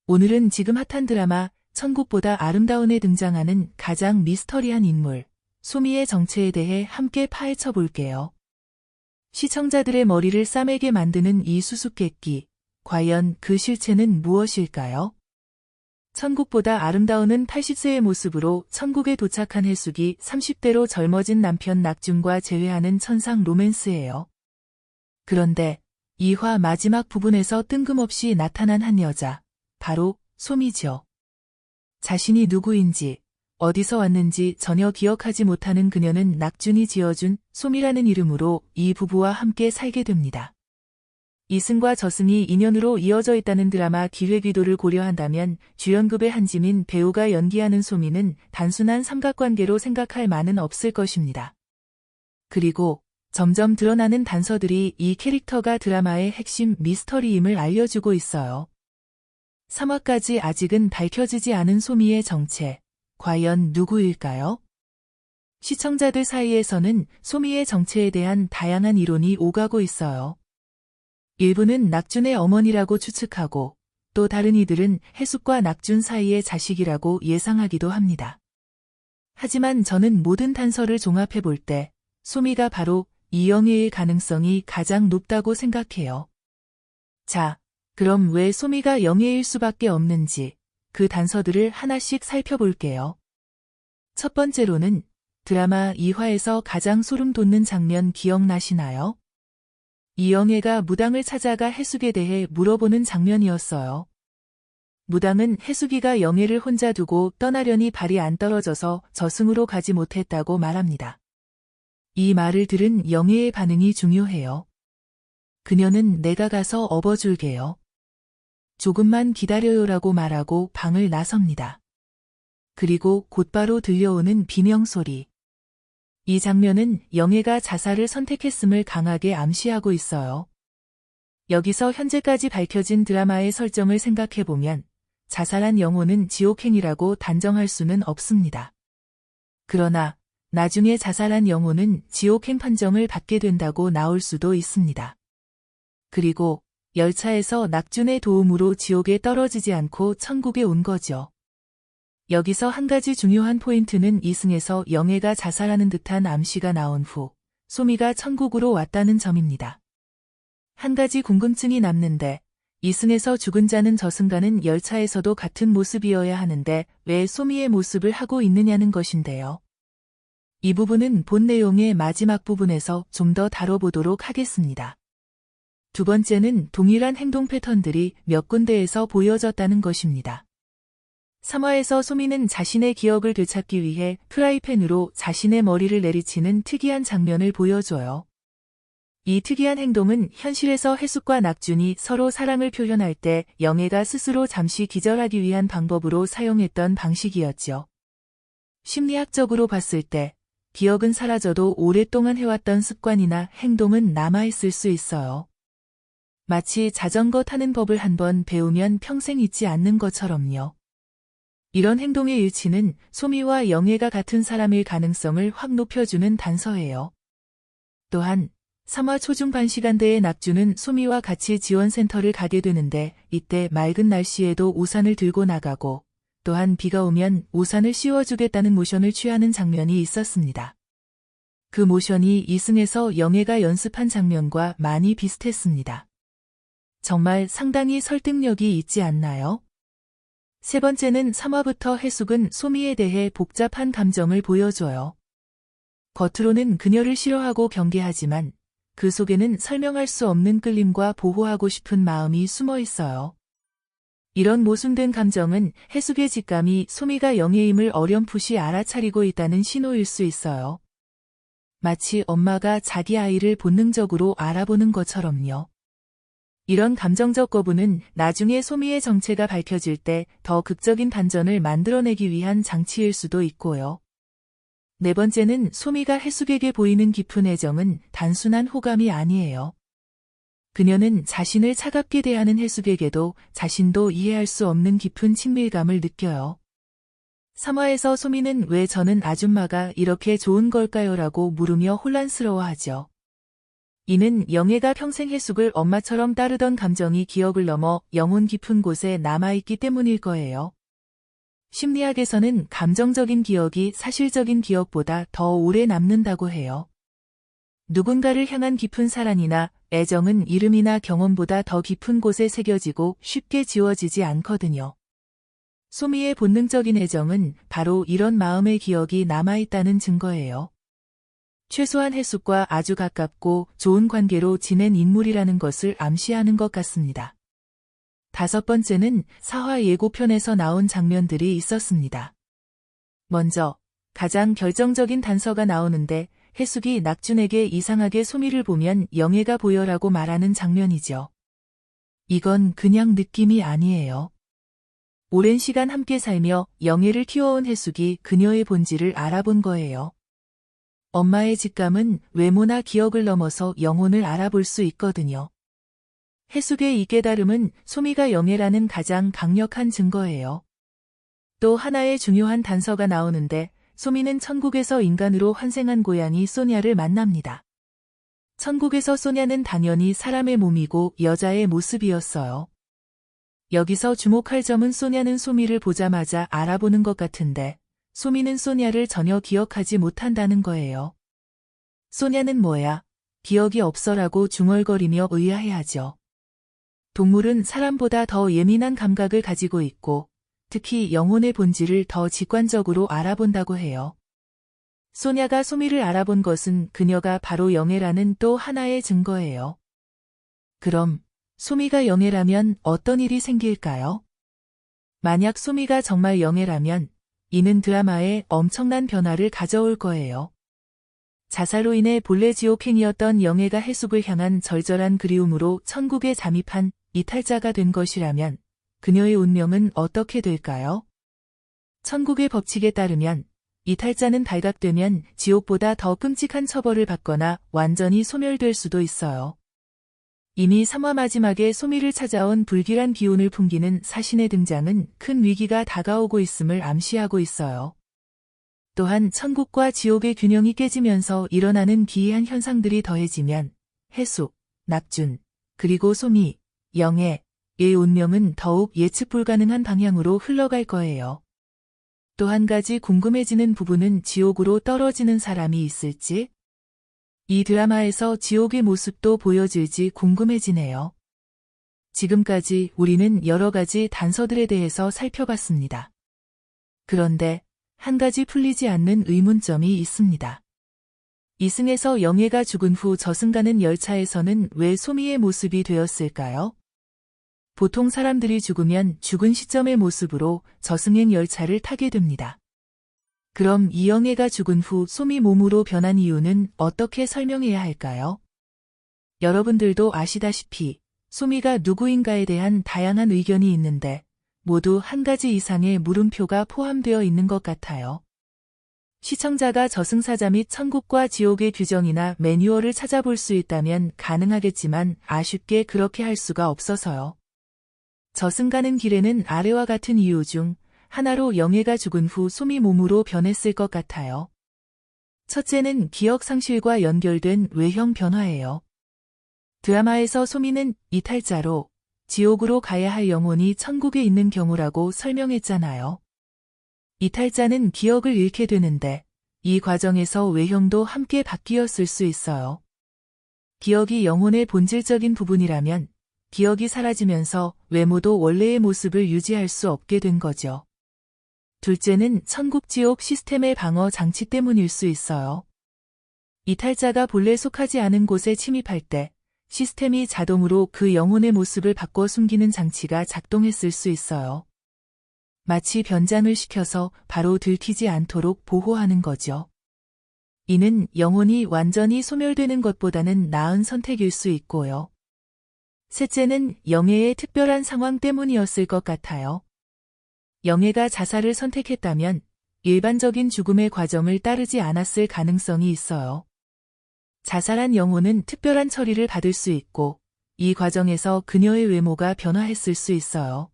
오늘은 지금 핫한 드라마 천국보다 아름다운에 등장하는 가장 미스터리한 인물, 소미의 정체에 대해 함께 파헤쳐 볼게요. 시청자들의 머리를 싸매게 만드는 이 수수께끼, 과연 그 실체는 무엇일까요? 천국보다 아름다운은 80세의 모습으로 천국에 도착한 해숙이 30대로 젊어진 남편 낙준과 재회하는 천상 로맨스예요. 그런데 2화 마지막 부분에서 뜬금없이 나타난 한 여자, 바로 소미죠. 자신이 누구인지, 어디서 왔는지 전혀 기억하지 못하는 그녀는 낙준이 지어준 소미라는 이름으로 이 부부와 함께 살게 됩니다. 이승과 저승이 인연으로 이어져 있다는 드라마 기획의도를 고려한다면 주연급의 한지민 배우가 연기하는 소미는 단순한 삼각관계로 생각할 만은 없을 것입니다. 그리고 점점 드러나는 단서들이 이 캐릭터가 드라마의 핵심 미스터리임을 알려주고 있어요. 3화까지 아직은 밝혀지지 않은 소미의 정체, 과연 누구일까요? 시청자들 사이에서는 소미의 정체에 대한 다양한 이론이 오가고 있어요. 일부는 낙준의 어머니라고 추측하고 또 다른 이들은 해숙과 낙준 사이의 자식이라고 예상하기도 합니다. 하지만 저는 모든 단서를 종합해 볼 때 소미가 바로 이영애일 가능성이 가장 높다고 생각해요. 자, 그럼 왜 소미가 영애일 수밖에 없는지 그 단서들을 하나씩 살펴볼게요. 첫 번째로는 드라마 2화에서 가장 소름 돋는 장면 기억나시나요? 이영애가 무당을 찾아가 해숙에 대해 물어보는 장면이었어요. 무당은 해숙이가 영애를 혼자 두고 떠나려니 발이 안 떨어져서 저승으로 가지 못했다고 말합니다. 이 말을 들은 영애의 반응이 중요해요. 그녀는 내가 가서 업어줄게요. 조금만 기다려요라고 말하고 방을 나섭니다. 그리고 곧바로 들려오는 비명소리. 이 장면은 영애가 자살을 선택했음을 강하게 암시하고 있어요. 여기서 현재까지 밝혀진 드라마의 설정을 생각해보면 자살한 영혼은 지옥행이라고 단정할 수는 없습니다. 그러나 나중에 자살한 영혼은 지옥행 판정을 받게 된다고 나올 수도 있습니다. 그리고 열차에서 낙준의 도움으로 지옥에 떨어지지 않고 천국에 온 거죠. 여기서 한 가지 중요한 포인트는 이승에서 영애가 자살하는 듯한 암시가 나온 후 소미가 천국으로 왔다는 점입니다. 한 가지 궁금증이 남는데 이승에서 죽은 자는 저승가는 열차에서도 같은 모습이어야 하는데 왜 소미의 모습을 하고 있느냐는 것인데요. 이 부분은 본 내용의 마지막 부분에서 좀 더 다뤄보도록 하겠습니다. 두 번째는 동일한 행동 패턴들이 몇 군데에서 보여졌다는 것입니다. 3화에서 소미는 자신의 기억을 되찾기 위해 프라이팬으로 자신의 머리를 내리치는 특이한 장면을 보여줘요. 이 특이한 행동은 현실에서 해숙과 낙준이 서로 사랑을 표현할 때 영애가 스스로 잠시 기절하기 위한 방법으로 사용했던 방식이었죠. 심리학적으로 봤을 때 기억은 사라져도 오랫동안 해왔던 습관이나 행동은 남아있을 수 있어요. 마치 자전거 타는 법을 한번 배우면 평생 잊지 않는 것처럼요. 이런 행동의 일치는 소미와 영애가 같은 사람일 가능성을 확 높여주는 단서예요. 또한 3화 초중반 시간대에 낙준은 소미와 같이 지원센터를 가게 되는데 이때 맑은 날씨에도 우산을 들고 나가고 또한 비가 오면 우산을 씌워주겠다는 모션을 취하는 장면이 있었습니다. 그 모션이 이승에서 영애가 연습한 장면과 많이 비슷했습니다. 정말 상당히 설득력이 있지 않나요? 세 번째는 3화부터 해숙은 소미에 대해 복잡한 감정을 보여줘요. 겉으로는 그녀를 싫어하고 경계하지만 그 속에는 설명할 수 없는 끌림과 보호하고 싶은 마음이 숨어 있어요. 이런 모순된 감정은 해숙의 직감이 소미가 영애임을 어렴풋이 알아차리고 있다는 신호일 수 있어요. 마치 엄마가 자기 아이를 본능적으로 알아보는 것처럼요. 이런 감정적 거부는 나중에 소미의 정체가 밝혀질 때 더 극적인 반전을 만들어내기 위한 장치일 수도 있고요. 네 번째는 소미가 해숙에게 보이는 깊은 애정은 단순한 호감이 아니에요. 그녀는 자신을 차갑게 대하는 해숙에게도 자신도 이해할 수 없는 깊은 친밀감을 느껴요. 3화에서 소미는 왜 저는 아줌마가 이렇게 좋은 걸까요? 라고 물으며 혼란스러워하죠. 이는 영애가 평생 해숙을 엄마처럼 따르던 감정이 기억을 넘어 영혼 깊은 곳에 남아있기 때문일 거예요. 심리학에서는 감정적인 기억이 사실적인 기억보다 더 오래 남는다고 해요. 누군가를 향한 깊은 사랑이나 애정은 이름이나 경험보다 더 깊은 곳에 새겨지고 쉽게 지워지지 않거든요. 소미의 본능적인 애정은 바로 이런 마음의 기억이 남아있다는 증거예요. 최소한 해숙과 아주 가깝고 좋은 관계로 지낸 인물이라는 것을 암시하는 것 같습니다. 5번째는 사화 예고편에서 나온 장면들이 있었습니다. 먼저 가장 결정적인 단서가 나오는데 해숙이 낙준에게 이상하게 소미를 보면 영애가 보여라고 말하는 장면이죠. 이건 그냥 느낌이 아니에요. 오랜 시간 함께 살며 영애를 키워온 해숙이 그녀의 본질을 알아본 거예요. 엄마의 직감은 외모나 기억을 넘어서 영혼을 알아볼 수 있거든요. 해숙의 이 깨달음은 소미가 영애라는 가장 강력한 증거예요. 또 하나의 중요한 단서가 나오는데 소미는 천국에서 인간으로 환생한 고양이 소냐를 만납니다. 천국에서 소냐는 당연히 사람의 몸이고 여자의 모습이었어요. 여기서 주목할 점은 소냐는 소미를 보자마자 알아보는 것 같은데 소미는 소냐를 전혀 기억하지 못한다는 거예요. 소냐는 뭐야? 기억이 없어라고 중얼거리며 의아해하죠. 동물은 사람보다 더 예민한 감각을 가지고 있고 특히 영혼의 본질을 더 직관적으로 알아본다고 해요. 소냐가 소미를 알아본 것은 그녀가 바로 영애라는 또 하나의 증거예요. 그럼 소미가 영애라면 어떤 일이 생길까요? 만약 소미가 정말 영애라면 이는 드라마에 엄청난 변화를 가져올 거예요. 자살로 인해 본래 지옥행이었던 영애가 해숙을 향한 절절한 그리움으로 천국에 잠입한 이탈자가 된 것이라면 그녀의 운명은 어떻게 될까요? 천국의 법칙에 따르면 이탈자는 발각되면 지옥보다 더 끔찍한 처벌을 받거나 완전히 소멸될 수도 있어요. 이미 3화 마지막에 소미를 찾아온 불길한 기운을 풍기는 사신의 등장은 큰 위기가 다가오고 있음을 암시하고 있어요. 또한 천국과 지옥의 균형이 깨지면서 일어나는 기이한 현상들이 더해지면 해숙, 낙준, 그리고 소미, 영애의 운명은 더욱 예측 불가능한 방향으로 흘러갈 거예요. 또 한 가지 궁금해지는 부분은 지옥으로 떨어지는 사람이 있을지? 이 드라마에서 지옥의 모습도 보여질지 궁금해지네요. 지금까지 우리는 여러 가지 단서들에 대해서 살펴봤습니다. 그런데 한 가지 풀리지 않는 의문점이 있습니다. 이승에서 영애가 죽은 후 저승가는 열차에서는 왜 소미의 모습이 되었을까요? 보통 사람들이 죽으면 죽은 시점의 모습으로 저승행 열차를 타게 됩니다. 그럼 이 영애가 죽은 후 소미 몸으로 변한 이유는 어떻게 설명해야 할까요? 여러분들도 아시다시피 소미가 누구인가에 대한 다양한 의견이 있는데 모두 한 가지 이상의 물음표가 포함되어 있는 것 같아요. 시청자가 저승사자 및 천국과 지옥의 규정이나 매뉴얼을 찾아볼 수 있다면 가능하겠지만 아쉽게 그렇게 할 수가 없어서요. 저승 가는 길에는 아래와 같은 이유 중 하나로 영애가 죽은 후 소미 몸으로 변했을 것 같아요. 첫째는 기억 상실과 연결된 외형 변화예요. 드라마에서 소미는 이탈자로 지옥으로 가야 할 영혼이 천국에 있는 경우라고 설명했잖아요. 이탈자는 기억을 잃게 되는데 이 과정에서 외형도 함께 바뀌었을 수 있어요. 기억이 영혼의 본질적인 부분이라면 기억이 사라지면서 외모도 원래의 모습을 유지할 수 없게 된 거죠. 둘째는 천국-지옥 시스템의 방어 장치 때문일 수 있어요. 이탈자가 본래 속하지 않은 곳에 침입할 때 시스템이 자동으로 그 영혼의 모습을 바꿔 숨기는 장치가 작동했을 수 있어요. 마치 변장을 시켜서 바로 들키지 않도록 보호하는 거죠. 이는 영혼이 완전히 소멸되는 것보다는 나은 선택일 수 있고요. 셋째는 영애의 특별한 상황 때문이었을 것 같아요. 영애가 자살을 선택했다면 일반적인 죽음의 과정을 따르지 않았을 가능성이 있어요. 자살한 영혼은 특별한 처리를 받을 수 있고 이 과정에서 그녀의 외모가 변화했을 수 있어요.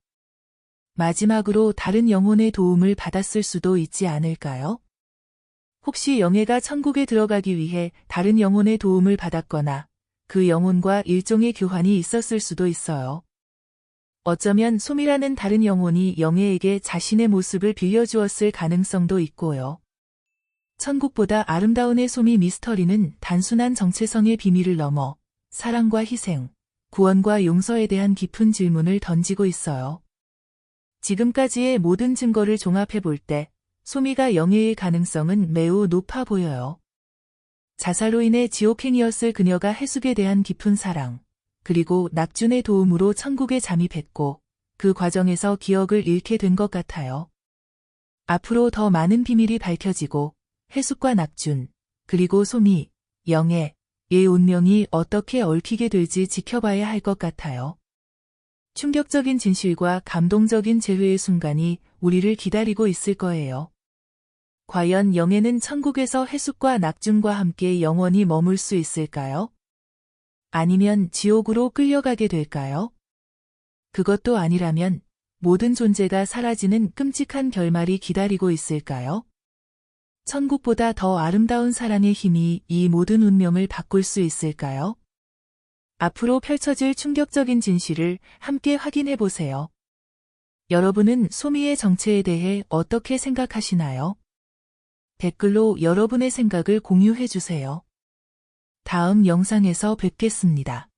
마지막으로 다른 영혼의 도움을 받았을 수도 있지 않을까요? 혹시 영애가 천국에 들어가기 위해 다른 영혼의 도움을 받았거나 그 영혼과 일종의 교환이 있었을 수도 있어요. 어쩌면 솜이라는 다른 영혼이 영애에게 자신의 모습을 빌려주었을 가능성도 있고요. 천국보다 아름다운의 솜이 미스터리는 단순한 정체성의 비밀을 넘어 사랑과 희생, 구원과 용서에 대한 깊은 질문을 던지고 있어요. 지금까지의 모든 증거를 종합해 볼 때 솜이가 영예의 가능성은 매우 높아 보여요. 자살로 인해 지옥행이었을 그녀가 해숙에 대한 깊은 사랑, 그리고 낙준의 도움으로 천국에 잠입했고 그 과정에서 기억을 잃게 된 것 같아요. 앞으로 더 많은 비밀이 밝혀지고 해숙과 낙준, 그리고 솜이, 영예의 운명이 어떻게 얽히게 될지 지켜봐야 할 것 같아요. 충격적인 진실과 감동적인 재회의 순간이 우리를 기다리고 있을 거예요. 과연 영예는 천국에서 해숙과 낙준과 함께 영원히 머물 수 있을까요? 아니면 지옥으로 끌려가게 될까요? 그것도 아니라면 모든 존재가 사라지는 끔찍한 결말이 기다리고 있을까요? 천국보다 더 아름다운 사랑의 힘이 이 모든 운명을 바꿀 수 있을까요? 앞으로 펼쳐질 충격적인 진실을 함께 확인해 보세요. 여러분은 솜이의 정체에 대해 어떻게 생각하시나요? 댓글로 여러분의 생각을 공유해 주세요. 다음 영상에서 뵙겠습니다.